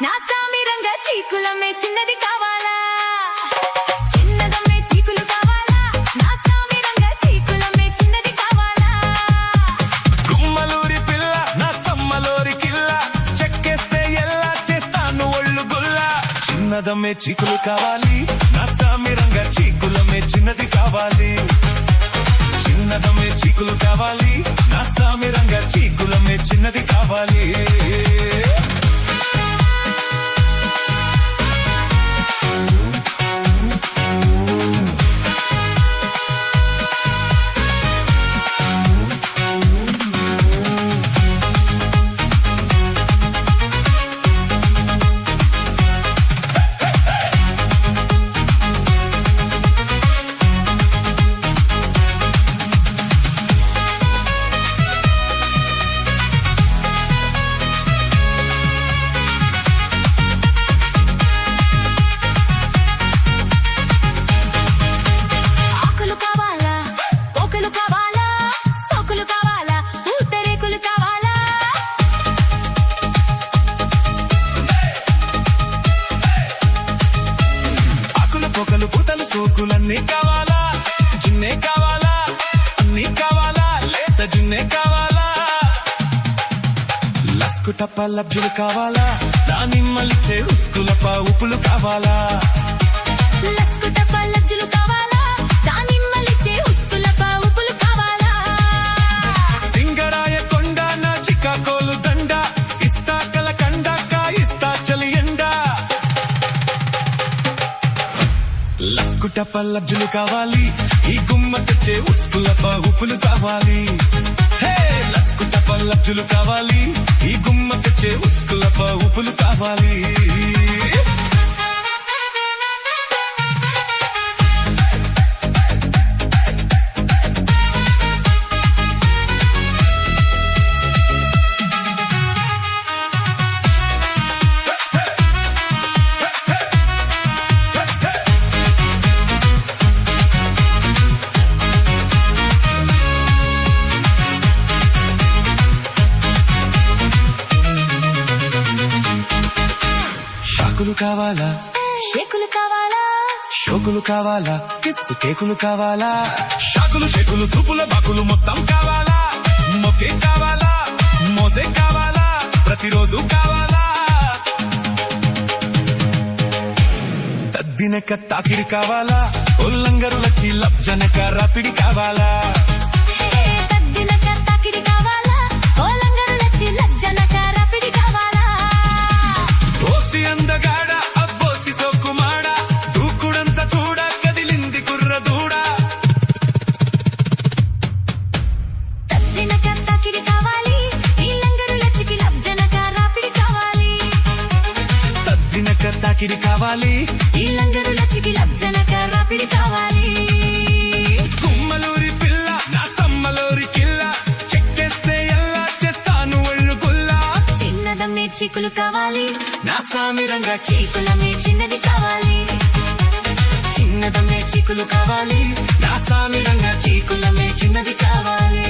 నా సామిరంగా చీకులమ్మే చిన్నది కావాలా చిన్నదమ్మే చీకులు కావాలా నా సామిరంగా చీకులమ్మే చిన్నది కావాలా గుమ్మలూరి పిల్ల నా సమ్మలోరి కిల్ల చెక్కేస్తే ఎలా చేస్తాను ఒళ్ళు గుల్ల చిన్నదమ్మే చీకులు కావాలి నా సామిరంగా చీకులమ్మే చిన్నది కావాలి చిన్నదమ్మే చీకులు కావాలి నా సామిరంగా చీకులమ్మే చిన్నది కావాలి పొగలు పూతలు సోకులన్నీ కావాలా జున్నే కావాలా అన్నీ కావాలా లేత జున్నే కావాలా లస్కుటప్ప లబ్జులు కావాలా దానిమ్మలిచ్చే ఉస్కులప ఉప్పులు కావాలా లస్కుటప్ప లబ్జులు కావాలా దానిమ్మలిచ్చే ఉస్కులప ఉప్పులు కావాలా సింగరాయ కొండ నా చికాకోలు దండ ఇస్తా కలకండ కాయిస్తా చలి ఎండ లస్కుటప్ప లబ్జులు కావాలి ఈ గుమ్మ తెచ్చే ఉస్కులప ఉప్పులు కావాలి హే లస్కుటప్ప లబ్జులు కావాలి ఈ గుమ్మ తెచ్చే ఉస్కులప ఉప్పులు కావాలి షాకులు కావాలా షేకులు కావాలా షోకులు కావాలా కిస్సు కేకులు కావాలా షాకులు షేకులు చూపుల బాకులు మొత్తం కావాలా మొకే కావాలా మోసే కావాలా ప్రతిరోజు కావాలా తద్దినక తాకిడి కావాలా ఒల్లంగరులచ్చి లబ్జనక రాపిడి కావాలా తద్దినక తాకిడి కావాలా ఓలంగరులచ్చి లజ్జనక రాపిడి కావాలా ఓసి అందగాడ అబ్బోసి సోకుమాడ దూకుడంత చూడ కదిలింది కుర్ర దూడ తద్దినక తాకిడి కావాలి ఈ లంగరులచ్చికి లబ్జనక రాపిడి కావాలి తద్దినక తాకిడి కావాలి ఈ లంగరులచ్చికి లబ్జనక రాపిడి కావాలి గుమ్మలూరి పిల్ల నా సమ్మలోరి కిల్ల చెక్కేస్తే ఎలా చేస్తాను ఒళ్ళు గుల్లా చిన్నదమ్మే చీకులు కావాలి నా సామిరంగా చీకులమ్మే చిన్నది కావాలి చిన్నదమ్మే చీకులు కావాలి నా సామిరంగా చీకులమ్మే చిన్నది కావాలి